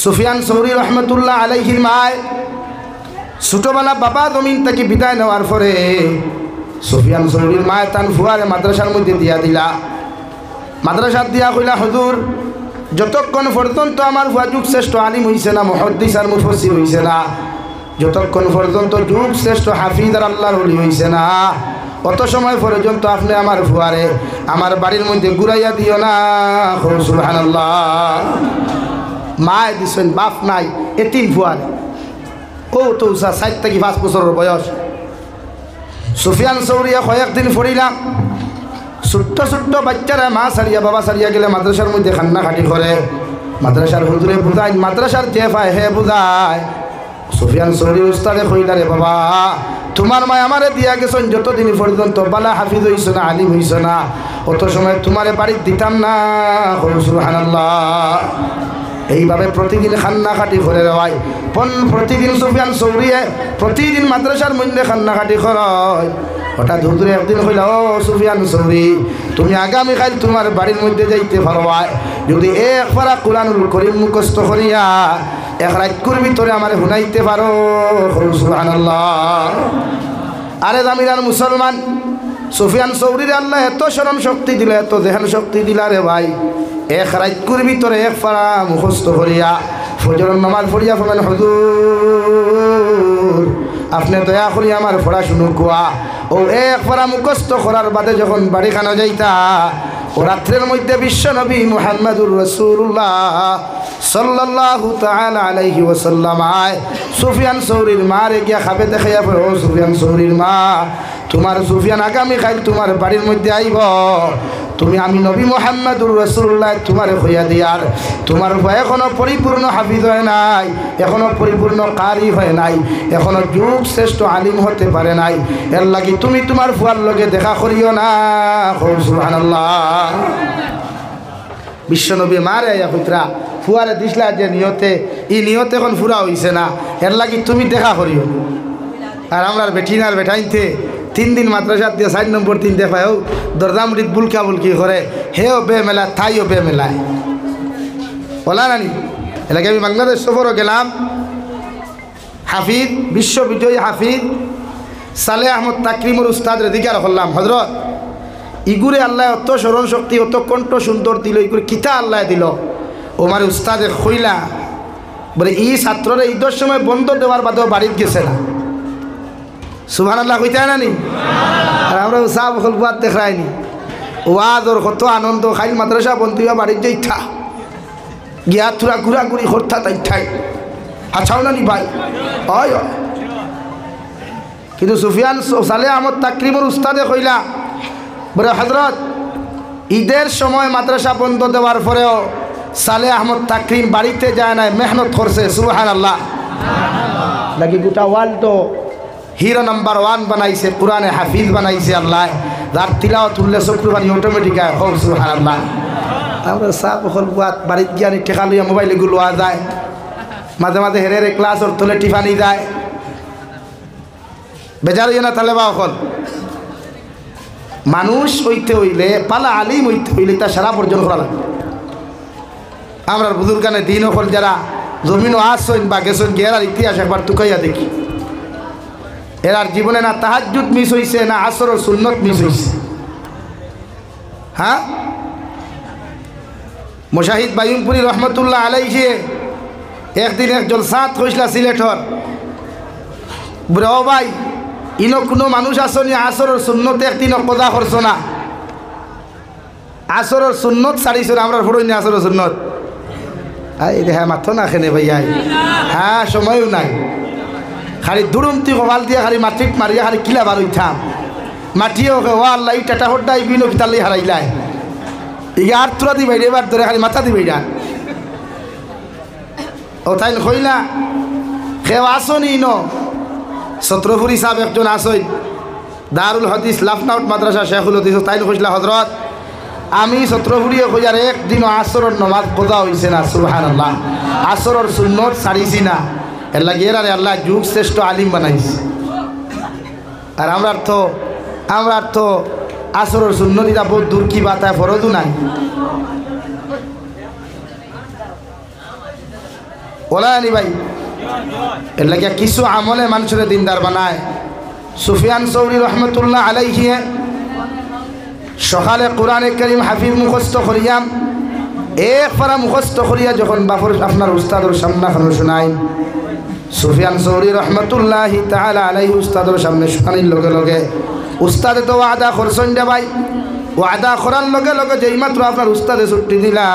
সুফিয়ান সৌরি রহমতুল্লাহ আলাইহির মায় ছোটবেলা বাবা জমিন থেকে বিদায় নেওয়ার পরে সুফিয়ান সৌরির মায় তান ফুয়ারে মাদ্রাসার মধ্যে দিয়া দিলা। মাদ্রাসার দিয়া কইলা, হুজুর যতক্ষণ পর্যন্ত আমার ফুয়া যুগ শ্রেষ্ঠ আলিম হইছে না, মুহাদ্দিস আর মুফাসসির হইছে না, যতক্ষণ পর্যন্ত যুগ শ্রেষ্ঠ হাফিজ আর আল্লাহর ওলি হইছে না, অত সময় পর্যন্ত আপনি আমার ফুয়ারে আমার বাড়ির মধ্যে ঘুরাইয়া দিও না। সুবহানাল্লাহ। মায় দিছেন, বাপ নাই, এতিম ফুয়ারে। ও তো 4 থেকে 5 বছরের বয়স। সুফিয়ান সৌরিয়া কয়েকদিন পড়িলাম, ছোট্ট ছোট্ট বাচ্চারা মা সারিয়া বাবা সারিয়া গেলে মাদ্রাসার মধ্যে কান্নাকাটি করে। মাদ্রাসার হুজুরে বুঝায়, মাদ্রাসার যে পায় হে বুঝায়। সুফিয়ান সৌরি উস্তাদে কইলা, রে বাবা তোমার মা আমারে দিয়া গেছেন যতদিন পর্যন্ত বালা হাফিজ হইছ না, আলিম হইছ না, অত সময় তোমারে বাড়ি দিতাম না। সুবহানাল্লাহ। এইভাবে প্রতিদিন কান্নাকাটি করে রয়। প্রতিদিন সুফিয়ান সৌরিয়ে প্রতিদিন মাদ্রাসার মধ্যে কান্নাকাটি করয়। হঠাৎ হুজুরে একদিন কইলা, ও সুফিয়ান সৌরি, তুমি আগামীকাল তোমার বাড়ির মধ্যে যাইতে পারবাই, যদি এক পারা কুরআনুল কারীম মুখস্থ করিয়া এক রাত্রির ভিতরে আমারে শুনাইতে পারো। সুবহানাল্লাহ। আরে জামিনার মুসলমান, সুফিয়ান সৌরির আল্লাহ এত স্মরণ শক্তি দিল, এত জেহান শক্তি দিলা রে ভাই, এক রাত্রির ভিতরে এক পারা মুখস্থ করিয়া ফজরের নামাজ পড়িয়া বলেন, হুজুর আপনি দয়া করি আমার পড়াশুনো কোয়া। ও এক পারা মুখস্থ করার বাদে যখন বাড়ি খানা যাইতা, ও রাত্রের মধ্যে বিশ্ব নবী মুহাম্মদুর রাসূলুল্লাহ সাল্লাল্লাহু তাআলা আলাইহি ওয়াসাল্লাম সুফিয়ান সৌরির মারে গিয়া খাবে দেখাইয়া পড়ে, ও সুফিয়ান সৌরির মা, তোমার সুফিয়ান আগামীকাল তোমার বাড়ির মধ্যে আইব, তুমি আমি নবী মুহাম্মদুর রাসূলুল্লাহ তোমারে হইয়া দিয়ার, তোমার এখনো পরিপূর্ণ হাফিজ হয় নাই, এখনো পরিপূর্ণ কারি হয় নাই, এখনো যুগ শ্রেষ্ঠ আলিম হতে পারে নাই, এর লাগি তুমি তোমার ফুয়ার লগে দেখা করিও না। সুবহানাল্লাহ। বিশ্বনবী মারে আয়া পুত্রা ফুয়ারে দিসলা যে নিয়তে, এই নিয়তে এখন ফুরা হইছে না, এর লাগি তুমি দেখা করিও। আর আমরা বেঠিনার বেঠাইতে 3 দিন মাদ্রাসাত দিয়ে 4 নম্বর 3 দেখায়, ও দরদামুড়িত বুলকা বুলকি করে, হেও বেমেলা তাইও বেমেলায় বলা নানি। এলাকে আমি বাংলাদেশ সফরও গেলাম, হাফিজ বিশ্ববিজয়ী হাফিজ সালেহ আহমদ তাকরিমুর উস্তাদ রেদিকার করলাম, হজরত ইগুরে আল্লাহ অত স্মরণ শক্তি অত কণ্ঠ সুন্দর দিল, ইগুরে কিতা আল্লাহ দিল। ও মানে উস্তাদে খইলা বলে, এই ছাত্ররা ঈদের সময় বন্ধ দেওয়ার বাদেও বাড়িতে গেছে না। সুবহানাল্লাহ কইতে না নি? আর আমরা উৎসাহ খলবাদ দেখাইনি, ওয়াজ ওর কত আনন্দ, খাইল মাদ্রাসা বন্ধু বাড়ির যে ইচ্ছা গিয়া থোড়া ঘুরাঘুরি করতা তাই ঠাই আছাও না নি ভাই। হয় কিন্তু সুফিয়ান সালেহ আহমদ তাকরিমুর উস্তাদে কইলা বলে, হজরত ঈদের সময় মাদ্রাসা বন্ধ দেওয়ার পরেও সালেহ আহমদ তাকরিম বাড়িতে যায় নাই, মেহনত করছে। সুবহানাল্লাহ। নাকি গোটা ওয়ার্ল্ড তো হিরো নাম্বার 1 বানাইছে, কোরআনে হাফিজ বানাইছে আল্লাহ, যার তিলাওয়াত তুললে চক্রু বানি অটোমেটিক হয়। সুবহানাল্লাহ। আমরা সাপ হলবাত বাড়িতে গিয়ে আনি ঠেকা লইয়া মোবাইলে গুলোয়া যায়, মাঝে মাঝে হেরে ক্লাসর তোলে টিফানি যায়, বেজার না তাহলে বা অকল মানুষ হইতে হইলে, পালা আলিম হইতে হইলে তা সারা পর্যন্ত করা লাগে। আমরা বুজুর্গানে দিন অকল যারা জমিনও আসছেন বা গেছেন, গেরার ইতিহাস একবার তুকাইয়া দেখি, এরার জীবনে না তাহাজ্জুদ মিস হইছে, না আসর সুন্নত মিস হইছে। হ্যাঁ, মুশাহিদ বায়ুমপুরি রহমতুল্লাহ আলাইহি একদিন এক জলসাত কইসলা সিলেটর, বলে ও ভাই ইনো কোনো মানুষ আসনি আসর সুন্নত একদিন কদা করছ না, আসর সুন্নত ছাড়িছ না, আমরা ফোড়ই না আসর সুন্নত। এই দেখা মাথো না খেনে ভাইয়া, হ্যাঁ সময়ও নাই, খালি দুরুমতি কপাল দিয়ে খালি মাটিত মারিয়া খালি কিলা বার হইতাম, মাটিও ও আল্লাহ এই টাটা হড্ডাই বিনো কিতালি হারাইলাই, ইগে আর তোরা দিবাই এবার ধরে খালি মাথা দিবাই না। ও তাই কইলা কেউ আসনি ন ছত্রপুরি সাহেব একজন আসই, দারুল হদিস লাফনাউট মাদ্রাসা শেখুল হদিস, তাই কইসলা হজরত আমি ছত্রপুরিও কইয়ার একদিনও আসরের নমাজ কোদা হইছে না। সুবহানাল্লাহ। আসরের সুন্নত ছাড়িছি না, এর লাগে এর আল্লাহ যুগ শ্রেষ্ঠ আলিম বানাইছে। আর আমরা তো আসরের সুন্নতিটা বহুত দূর কি বাতায় ফরজও নাই। ওলা নি ভাই এর লাগে কিছু আমলে মানুষের দিনদার বানায় সুফিয়ান সৌরি রহমতুল্লাহ আলাইহি সকালে কোরআনে কারীম হাফিজ মুখস্থ করিয়াম এক পারা মুখস্থ করিয়া যখন বাপর আপনার উস্তাদর সামনে শোনাই সুফিয়ান সৌরি রহমতুল্লাহ তাআলা আলাইহি উস্তাদর সামনে শোনানির লগে লগে উস্তাদে তো ওয়াদা করছেন যে ভাই ওয়াদা করার লগে লগে যেই মাত্র আপনার উস্তাদে ছুটি দিলা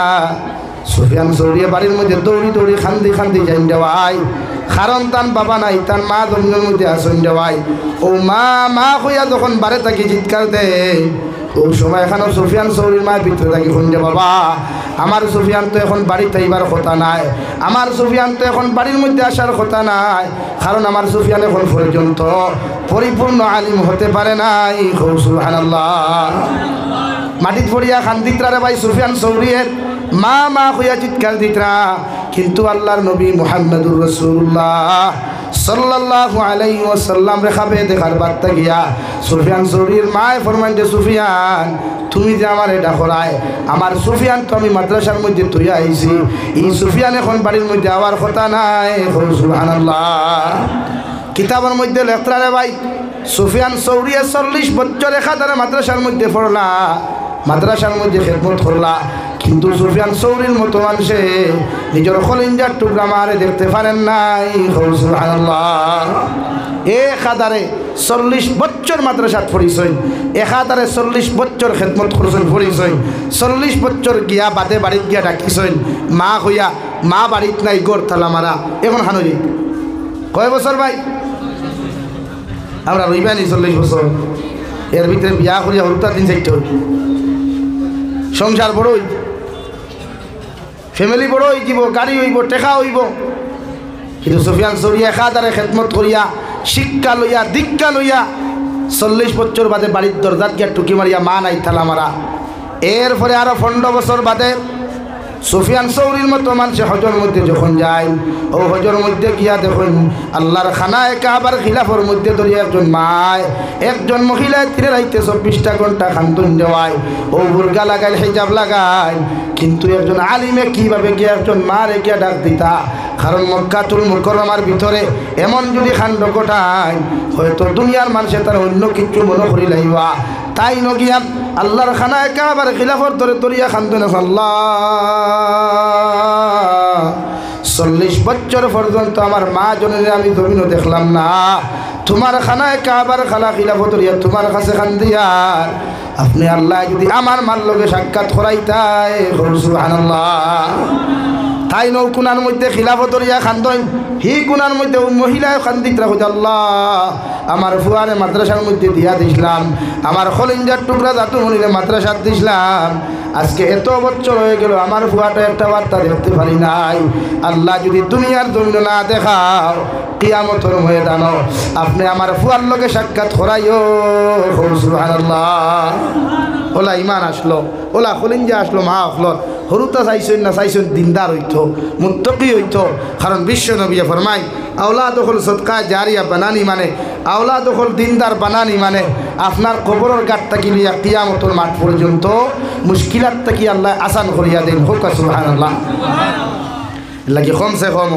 সুফিয়ান সৌরিয়া বাড়ির মধ্যে দৌড়ি দৌড়ি খান্দি খান্দি যাইন দেওয়াই কারণ তান বাবা নাই তান মা জমিনের মধ্যে আসেন দেওয়াই ও মা মা হইয়া যখন বাড়ি থাকি চিৎকার দেয় ও সময় এখানে সুফিয়ান সৌরির মায়ের ভিতরে থাকি শুনছে বাবা আমার সুফিয়ান তো এখন বাড়িতে আইবার কথা নাই আমার সুফিয়ান তো এখন বাড়ির মধ্যে আসার কথা নাই কারণ আমার সুফিয়ান এখন পর্যন্ত পরিপূর্ণ আলিম হতে পারে নাই সুবহানাল্লাহ মাটিত পড়িয়া খান্দিত্রা রে ভাই সুফিয়ান সৌরিয়ের মা মা হইয়া চিৎকার দিতরা কিন্তু আল্লাহর নবী মুহাম্মদুর রাসূলুল্লাহ সাল্লাল্লাহু আলাইহি ওয়াসাল্লাম রেখাবে দেখার বার্তা গিয়া সুফিয়ান সৌরির মায় ফরমান যে সুফিয়ান তুমি যে আমার এটা করায় আমার সুফিয়ান তো আমি মাদ্রাসার মধ্যে তুই আইছি এই সুফিয়ান এখন বাড়ির মধ্যে আওয়ার কথা নাই সুবহানাল্লাহ কিতাবের মধ্যে লেখরা রে ভাই সুফিয়ান সৌরি 40 বছর একাধারে মাদ্রাসার মধ্যে পড়লা মাদ্রাসার মধ্যে খেদমত করলা কিন্তু সুফিয়ান সৌরির মতো মানুষে নিজের কলিজার টুকরা মারে দেখতে পারেন নাই সুবহানাল্লাহ একাধারে 40 বছর মাদ্রাসাত পড়িছেন একাধারে 40 বছর খেদমত করছেন পড়িছেন 40 বছর গিয়া বাদে বাড়িত গিয়া ডাকিছেন মা হইয়া মা বাড়িত নাই গোর তালা মারা এখন হানুরি কয় বছর ভাই আমরা রইবানি 40 বছর এর ভিতরে বিয়া করিয়া হরুতা 3-4 সংসার বড় হইব ফ্যামিলি বড় হইব গাড়ি হইব টেকা হইব কিন্তু সুফিয়ান সৌরি একাধারে খেদমত করিয়া শিক্ষা লইয়া দীক্ষা লইয়া 40 বছর বাদে বাড়ির দরজাত গিয়া টুকি মারিয়া মা নাই থালা মারা এরপরে আরো 15 বছর বাদে সুফিয়ান সৌরির মতো মানুষ হজর মধ্যে যখন যায় ও হজর মধ্যে গিয়া দেখুন আল্লাহর খানায় কাবার খিলাফর মধ্যে ধরিয়া একজন মায় একজন মহিলায় তীরে রাইতে 24টা ঘন্টা খান্তন দেওয়ায় ও বুরগা লাগাইল হিজাব লাগায় কিন্তু একজন আলিমে কিভাবে গিয়া একজন মারে গিয়া ডাক দিতা কারণ মক্কাতুল মুকাররমার ভিতরে এমন যদি খান্ড ঘটায় হয়তো দুনিয়ার মানুষে তার অন্য কিছু মনে করি লাইবা তাই নগিয়া আল্লাহর খানায় কাবার খিলাফর ধরে ধরিয়া খান্তন আল্লাহ 40 বছর পর্যন্ত আমার মা জনের আমি জমিনও দেখলাম না তোমার খানায় কাবার খালা খিলাফত ধরিয়া তোমার কাছে খান্দিয়ার আপনি আল্লাহ যদি আমার মার লগে সাক্ষাৎ করাইতাই সুবহানাল্লাহ তাই নৌ কুনার মধ্যে খিলাফত ধরিয়া খান্দন হি কুনার মধ্যে মহিলায় খান্দিত রাখো আল্লাহ আমার ফুয়ারে মাদ্রাসার মধ্যে দিয়া দিছিলাম আমার খলিঞ্জার টুকরা জাতু মনিরে মাদ্রাসার দিছিলাম আজকে এত বছর হয়ে গেল আমার ফুয়াটা একটা বার্তা দেখতে পারি নাই আল্লাহ যদি দুনিয়ার জমিন না দেখাও কিয়ামতের ময়দান আপনি আমার ফুয়ার লগে সাক্ষাৎ করাইও সুবহানাল্লাহ ওলা ইমান আসলো ওলা খলিঞ্জা আসলো মা আসলো হরুতা চাইছেন না চাইছেন দিনদার হইতো মুত্তকি হইতো কারণ বিশ্ব নবী ফরমাই আওলাদ হল সদকা জারিয়া বানানি মানে আওলাদ হল দিনদার বানানি মানে আপনার কবরের গাট থাকি লিয়া কিয়ামতের মাঠ পর্যন্ত মুশকিলাত থাকি আল্লাহ আসান করিয়া দেন হোক সুবহানাল্লাহ লাগি কমসে কম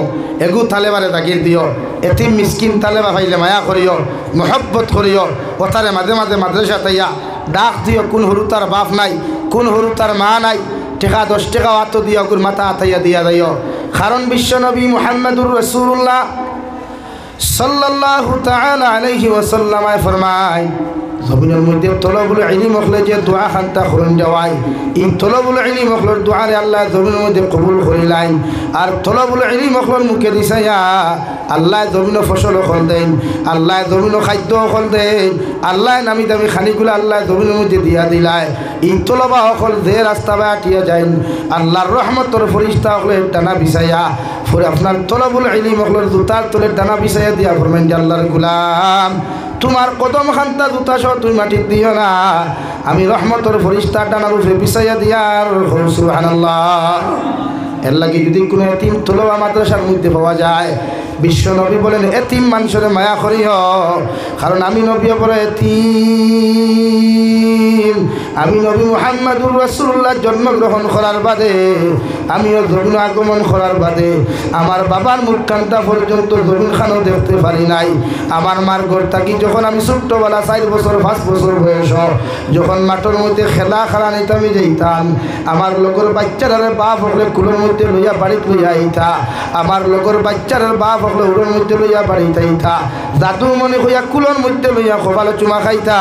এগু তালেবারে তাকির দিও এতিম মিসকিন তালেবা পাইলে মায়া করিও মহব্বত করিও ওতারে মাঝে মাঝে মাদ্রাসা তাইয়া ডাক দিও কোন হরুতার বাপ নাই কোন হরুতার মা নাই টেকা 10 টাকা আত দিয়া ওর মাথা আতাইয়া দিয়া দিও কারণ বিশ্ব নবী মুহাম্মদুর রাসূলুল্লাহ সাল্লাল্লাহু তাআলা আলাইহি ওয়াসাল্লাম ফরমায় জমিনের মধ্যে তলবুল ইলম হলে যে দোয়া খান্তা করুন যাওয়াই এই তলবুল ইলম হলর দোয়ারে আল্লাহ জমিনের মধ্যে কবুল করিলেন আর তলবুল ইলম হলর মুখে দিছাইয়া আল্লাহ জমিন ফসল হল দেন আল্লাহ জমিন খাদ্য হল দেন আল্লাহ নামি দামি খানিগুলো আল্লাহ জমিনের মধ্যে দিয়া দিলায় এই তলবা হল যে রাস্তা বা আটিয়া যাইন আল্লাহর রহমতর ফরিস্তা হলের টানা বিছাইয়া ফরে আপনার তলবুল ইলম হলর জুতার তলের টানা বিছাইয়া দিয়া ফরমেন যে আল্লাহর গুলাম তোমার কদম খান্তা জুতা সহ তুই মাটির দিও না আমি রহমতর ফরিস্তা ডানার উপরে বিছাইয়া দিয়ার সুবহানাল্লাহ এর লাগি যদি কোনো এতিম তলবা মাদ্রাসার মধ্যে পাওয়া যায় বিশ্ব নবী বলেন এতিম মানুষের মায়া করিও, কারণ আমি নবী বলে এতিম, আমি নবী মুহাম্মদুর রাসূলুল্লাহ জন্মগ্রহণ করার বাদে, আমিও জমিন আগমন করার বাদে আমার বাবার মুখখানটা পর্যন্ত জমিন খানও দেখতে পারি নাই। আমার মার ঘর থাকি যখন আমি ছোট্টবেলা 4 বছর 5 বছর বয়স, যখন মাঠের মধ্যে খেলা নিতে আমি যাইতাম, আমার লোকের বাচ্চারা বাপ হলে কুলোর মধ্যে লইয়া বাড়িতে লইয়া আইতা, আমার লোকের বাচ্চারা বাপ হলে উড়োর মধ্যে লইয়া বাড়িতে আইতা, দাদু মনে হইয়া কুলোর মধ্যে লইয়া কপালে চুমা খাইতা।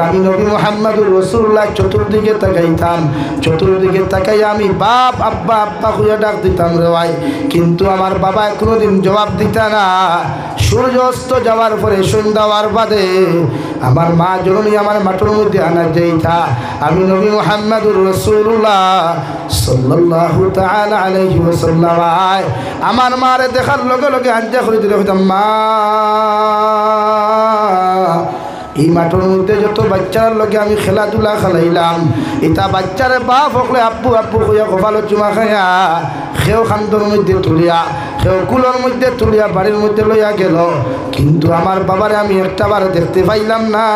আমি নবী মুহাম্মদুর রাসূলুল্লাহ চতুর্দিকে তাকাইতাম, চতুর্দিকে তাকাই আমি বাপ আব্বা আব্বা হইয়া ডাক দিতাম রে ভাই, কিন্তু আমার বাবা কোনোদিন জবাব দিত না। সূর্য অস্ত যাওয়ার পরে সন্ধ্যা হওয়ার বাদে আমার মা জননী আমার মাঠের মধ্যে আনা যাইতা, আমি নবী মুহাম্মদুর রাসূলুল্লাহ সাল্লাল্লাহু তাআলা আলাইহি ওয়াসাল্লাম আমার মারে দেখার লগে লগে আঞ্জা করে দিলে হইতাম, মা এই মাঠের মধ্যে যত বাচ্চার লগে আমি খেলাধুলা খেলাইলাম, এটা বাচ্চারে বাপ হকলে আব্বু আব্বু হইয়া কপালো চুমা খাইয়া সেও খান্তর মধ্যে তুলিয়া সেও কুলোর মধ্যে তুলিয়া বাড়ির মধ্যে লইয়া গেল, কিন্তু আমার বাবারে আমি একটাবার দেখতে পাইলাম না।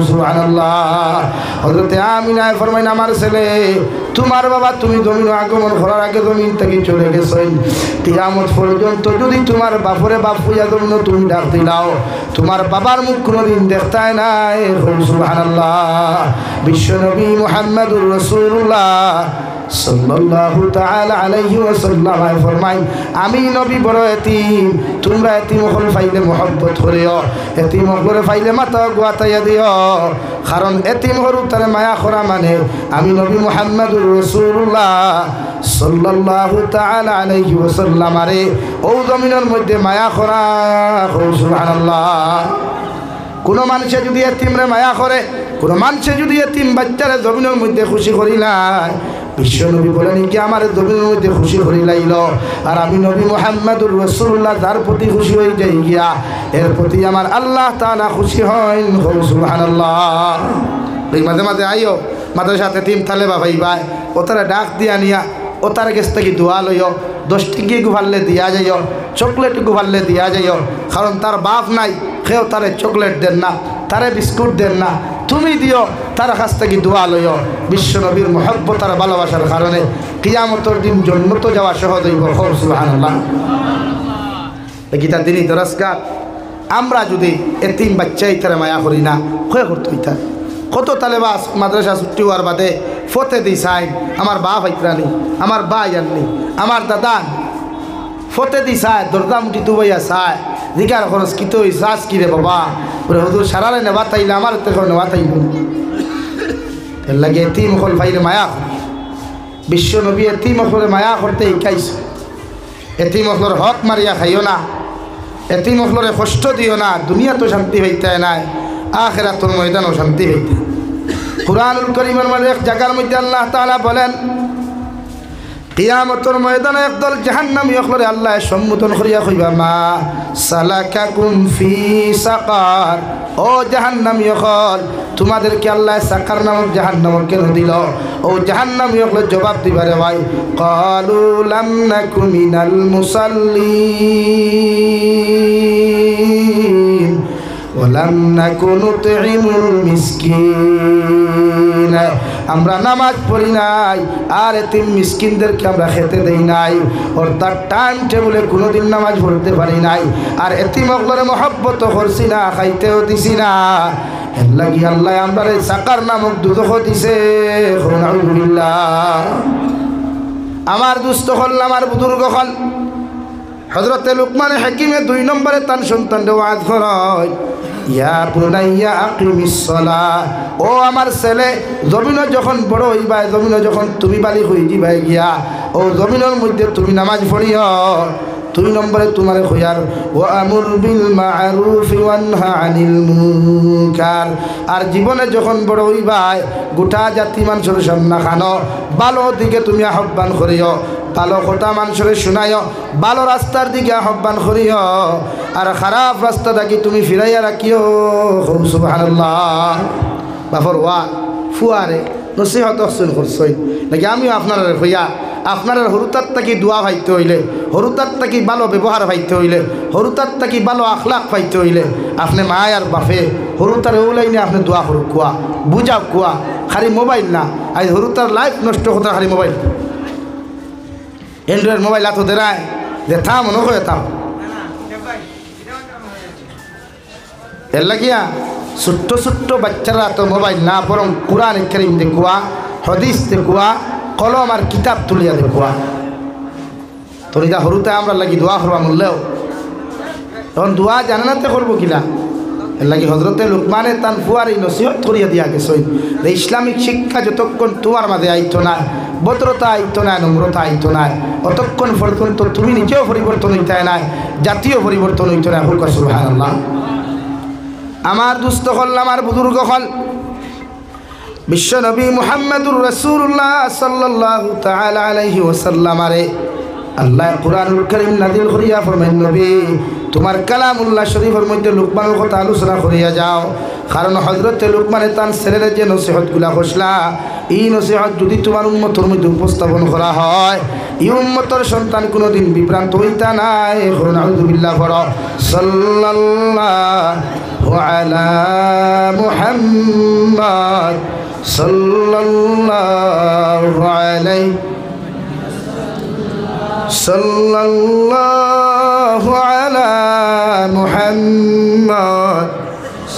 সুবহানাল্লাহ। হযরতে আমিনায় ফরমাইন, আমার ছেলে তোমার বাবা তুমি জমিন আগমন করার আগে জমিন থেকে চলে গেছেন, কিয়ামত পর্যন্ত যদি তোমার বাপরে বাপ হইয়া জমিন তুমি ডাক দিলাও, তোমার বাবার মুখ কোনোদিন দেখতায় নাই। সুবহানাল্লাহ। বিশ্বনবী মুহাম্মদুর রাসূলুল্লাহ সাল্লাল্লাহু তাআলা আলাইহি ওয়াসাল্লাম ফরমাই, আমি নবী বড় এতিম, তোমরা এতিম হল পাইলে মহব্বত করিও, এতিম হলে পাইলে মাথা গোয়াতাইয়া দিও, কারণ এতিম হরু তার মায়া করা মানে আমি নবী মুহাম্মদুর রাসূলুল্লাহ সাল্লাল্লাহু তাআলা আলাইহি ওয়াসাল্লাম আরে ও জমিনের মধ্যে মায়া করা। সুবহানাল্লাহ। কোনো মানুষে যদি এতিমরে মায়া করে, কোনো মানুষে যদি এতিম বাচ্চারে জমিনের মধ্যে খুশি করি নাই, বিশ্বনবী বলেন কি আমার জমিনের মধ্যে খুশি করি লাইল, আর আমি নবী মুহাম্মদুর রাসূলুল্লাহ যার প্রতি খুশি হয়ে যাই গিয়া এর প্রতি আমার আল্লাহ তাআলা খুশি হন। সুবহানাল্লাহ। এই মাঝে মাঝে আইও মাদ্রাসাতে এতিম থালে বাবাই ভাই, ও তারা ডাক দিয়া নিয়া ও তার কাছ থেকে দোয়া লইও, 10 টিকি গুভারলে দিয়া যাইও, চকলেট গুভারলে দিয়া যাইও, কারণ তার বাপ নাই, কেউ তারে চকলেট দেন না, তারে বিস্কুট দেন না, তুমি দিও, তার কাছ থেকে দোয়া লইও। বিশ্বনবীর মহব্বত আর ভালোবাসার কারণে কিয়ামতের দিন জন্নত যাওয়া সহজ হইব। সুবহানাল্লাহ। গীতার দিনই দরজগার আমরা যদি এতিম বাচ্চাই তারা মায়া করি না, হয়ে করতে হইতা কত তালেবাস মাদ্রাসা ছুটি হওয়ার বাদে ফতে দিই সাইন, আমার বাপ হইতরানি, আমার ভাই আননি, আমার দাদান ফতে দি চায় দরজা মুঠি দুবাইয়া চায় জিকার খরচ কিতো চাষ কিরে বাবা ওরে হুজুর সারালে নেবা তাইলে আমার তো নেবা তাইল এর লাগে এতিম হল ভাইরে মায়া বিশ্ব নবী এতিম হলে মায়া করতে শিকাইছে। এতিম হলর হক মারিয়া খাইও না, এতিম হলরে কষ্ট দিও না, দুনিয়া তো শান্তি হইতে নাই, আখিরাতুল ময়দানও শান্তি হইতে। কুরআনুল কারীমের মধ্যে এক জায়গার মধ্যে আল্লাহ তাআলা বলেন কিয়ামতের ময়দানে একদল জাহান্নামী হলরে আল্লাহ সম্বোধন করিয়া কইবা মা সালাকাকুম ফি সাকার, ও জাহান্নামী হল তোমাদেরকে আল্লাহ সাকার নামক জাহান্নাম কেন দিল? ও জাহান্নামী হল জবাব দিবারে ভাই ক্বালু লাম নাকু মিনাল মুসাল্লিন ওয়ালাম নাকু নুতঈমুল মিসকিন, আমরা নামাজ পড়ি নাই আর এতিম মিসকিনদেরকে আমরা খেতে দেই নাই, অর্থাৎ টাইম টেবিলে কোনোদিন নামাজ পড়তে পারি নাই, আর এতিম হলরে মহব্বত করছি না, খাইতেও দিছি না, এর লাগি আল্লাহ আমরা সাকার নামক দুজখ দিছে। আলহামদুলিল্লাহ। আমার দুস্থ হল আমার বুজুর্গ হল হযরতে লুকমানে হাকিমে 2 নম্বরে তার সন্তানকে ওয়াজ করেন ইয়া বুনাইয়া আকিমিস সালাহ, ও আমার ছেলে জমিন যখন বড় হইবা, জমিন যখন তুমি বালিগ হই যাইবা গিয়া, ও জমিনের মধ্যে তুমি নামাজ পড়িও। 2 নম্বরে তোমার খয়ার ওয়া আমুর বিল মা'রুফ ওয়ানহা আনিল মুনকার, আর জীবনে যখন বড় হইবা গোটা জাতি মানুষের সামনে খানো ভালো দিকে তুমি আহ্বান করিও, ভালো কথা মানুষের শোনাইও, ভালো রাস্তার দিকে আহ্বান করিও, আর খারাপ রাস্তা থাকি তুমি ফিরাইয়া রাখিও। সুবহানাল্লাহ। বাফর ওয়া ফুয়ারে নসিহত হসন করছই নাকি আমিও আপনারা হইয়া আপনার হরুতার থাকি দোয়া পাইতে হইলে, হরুতার থাকি ভালো ব্যবহার পাইতে হইলে, হরুতার থাকি ভালো আখলাক পাইতে হইলে আপনি মায় আর বাপে হরুতার ওলাইনে আপনি দোয়া করুক কুয়া, বুঝাও কুয়া, খালি মোবাইল না। আজ হরুতার লাইফ নষ্ট হতো খালি মোবাইল, এন্ড্রয়েড মোবাইল এত দেরায় যে থাম মনে করে থাম। এর লাগিয়া ছোট্ট ছোট্ট বাচ্চারা তো মোবাইল না, বরং কোরআন কারীম দেখুয়া, হাদিস দেখুয়া, কলম আর কিতাব তুলিয়া দেখুয়া। তরিদা হরুতে আমরা লাগি দোয়া করবা মূল্যেও তখন দোয়া জানে না তে করবো কিনা। এর লাগি হজরতে লুকমানে তান ফুয়ার এই নসিহত করিয়া দিয়া গেছে যে ইসলামিক শিক্ষা যতক্ষণ তোমার মাঝে আইতো না, ভদ্রতা আইতো না, নম্রতা আইতো না, অতক্ষণ পর্যন্ত তুমি নিজেও পরিবর্তন হইতে নাই, জাতীয় পরিবর্তন হইতো না। হুক সুবহানাল্লাহ। আমার দুস্থ হল, আমার বুজুর্গ হল, বিশ্ব নবী মুহাম্মদুর রাসূলুল্লাহ সাল্লাল্লাহু তাআলা আলাইহি ওয়াসাল্লাম আরে আল্লাহ কুরআনুল কারীম নাযিল করিয়া ফরমায়, নবী তোমার কালামুল্লাহ শরীফের মধ্যে লুকমানের কথা আলোচনা করিয়া যাও। কারণ হযরতে লুকমানে তার ছেলের যে নসিহতগুলা করছিলা, এই নসিহত যদি তোমার উম্মতের মধ্যে উপস্থাপন করা হয়, এই উম্মতের সন্তান কোনোদিন বিভ্রান্ত হইতা নাই। আউযুবিল্লাহ পড়ো, সাল্লাল্লাহু আলা মুহাম্মদ সাল্লাল্লাহু আলাইহি সাল্লাল্লাহু আলা মুহাম্মদ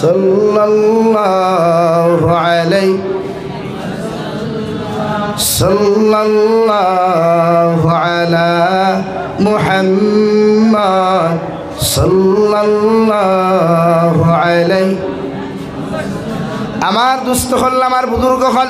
সাল্লাল্লাহু আলাইহি সাল্লাল্লাহু আলা মুহাম্মদ সাল্লাল্লাহু আলাইহি। আমার দুস্থ হল, আমার বুজুর্গ হল,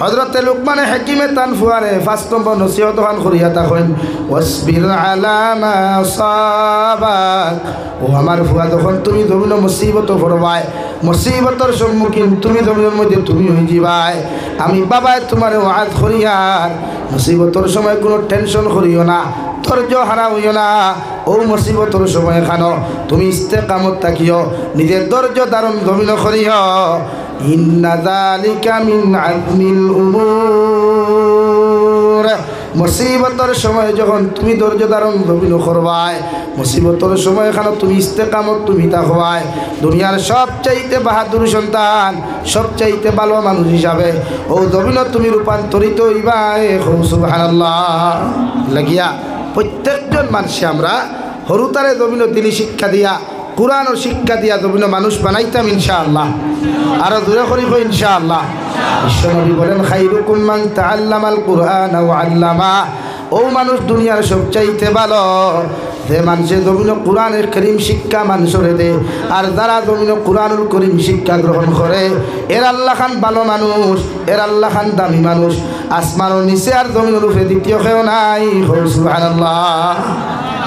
হযরতে লুকমানে হাকিমে তান ফুয়ারে ৫ নম্বর নসিহত খান করিয়া থাকেন, ওয়াসবির আলা মা সাবাক। ও আমার ফুয়া, যখন তুমি জমিন মুসিবত পড়বাই, মুসিবতের সম্মুখীন তুমি জমিনের মধ্যে তুমি হয়ে যাবাই, আমি বাবায় তোমার ওয়াজ করিয়ার মুসিবতের সময় কোনো টেনশন করিও না, ধৈর্য হারা হইও না। ও মুসিবতের সময় খানো তুমি ইস্তেকামত থাকিও, নিজের ধৈর্য ধারণ জমিন করিও। ইন্না যালিকা মিন আযমিল উমুর। মুসিবতের সময় যখন তুমি ধৈর্য ধারণ জমিন করবাই, মুসিবতের সময় খানো তুমি ইস্তেকামত তুমি থাকবাই, দুনিয়ার সবচাইতে বাহাদুর সন্তান, সবচাইতে ভালো মানুষ হিসাবে ও জমিন তুমি রূপান্তরিত হইবাই। সুবহানাল্লাহ। লাগিয়া প্রত্যেকজন মানুষে আমরা হরুতারে জমিন দিনী শিক্ষা দিয়া, কুরআন ও শিক্ষা দিয়া জমিন মানুষ বানাইতাম ইনশাআল্লাহ। আরো দূরে করিব ইনশাআল্লাহ। বিশ্বনবী বলেন, খাইরুকুম মান তাআল্লামাল কুরআন ওয়া আল্লামা। ও মানুষ দুনিয়ার সবচাইতে ভালো যে মানুষের জমিন কুরআনের কারীম শিক্ষা মানুষরে দে, আর যারা জমিন কুরআনুল কারীম শিক্ষা গ্রহণ করে এর আল্লাহ খান ভালো মানুষ, এর আল্লাহ খান দামি মানুষ। আসমানের নিচে আর জমিনের উপরে দ্বিতীয় কেউ নাই। সুবহানাল্লাহ।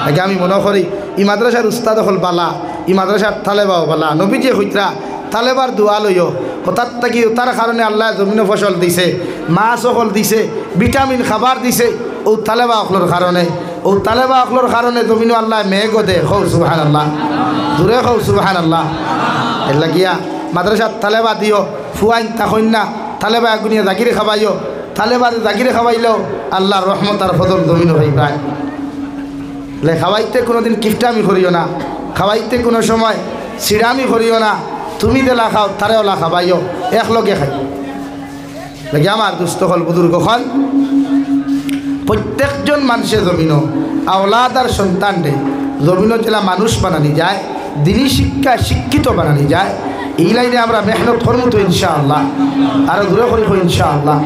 আগে আমি মনে করি ই মাদ্রাসার উস্তাদ হল বালা, ই মাদ্রাসার তালেবাও বালা। নবীজি হইতরা তালেবার দোয়া লইও, হঠাৎ থাকি তার কারণে আল্লাহ জমিনে ফসল দিছে, মাছ অকল দিছে, ভিটামিন খাবার দিছে। ও তালেবা অকলোর কারণে, ও তালেবা অকলোর কারণে জমিনে আল্লাহ মেঘও দে। হৌ সুবহানাল্লাহ। দূরে হৌ সুবহানাল্লাহ। এর লাগিয়া মাদ্রাসার তালেবা দিও, ফুয়াইন তাকইন না, তালেবা এগুনিয়া জাগিরে খাবাইও, তালেবা জাগিরে খাবাইলেও আল্লাহর রহমত আর ফজল জমিন হই পায়। খাওয়াইতে কোনোদিন কিফটামি করিও না, খাওয়াইতে কোনো সময় সিরামি করিও না। তুমি দেলা খাও, তারেও লা খাবাইও, একলগে খাই। লাগে আমার দুস্থ হল, বুজুর্গ হল, প্রত্যেকজন মানুষের জমিন আওলাদ আর সন্তানরে জমিন জেলা মানুষ বানানি যায়, দিনী শিক্ষা শিক্ষিত বানানি যায়। এই লাইনে আমরা মেহনত করবো তো ইনশাআল্লাহ। আরো দূরে করিব ইনশাআল্লাহ।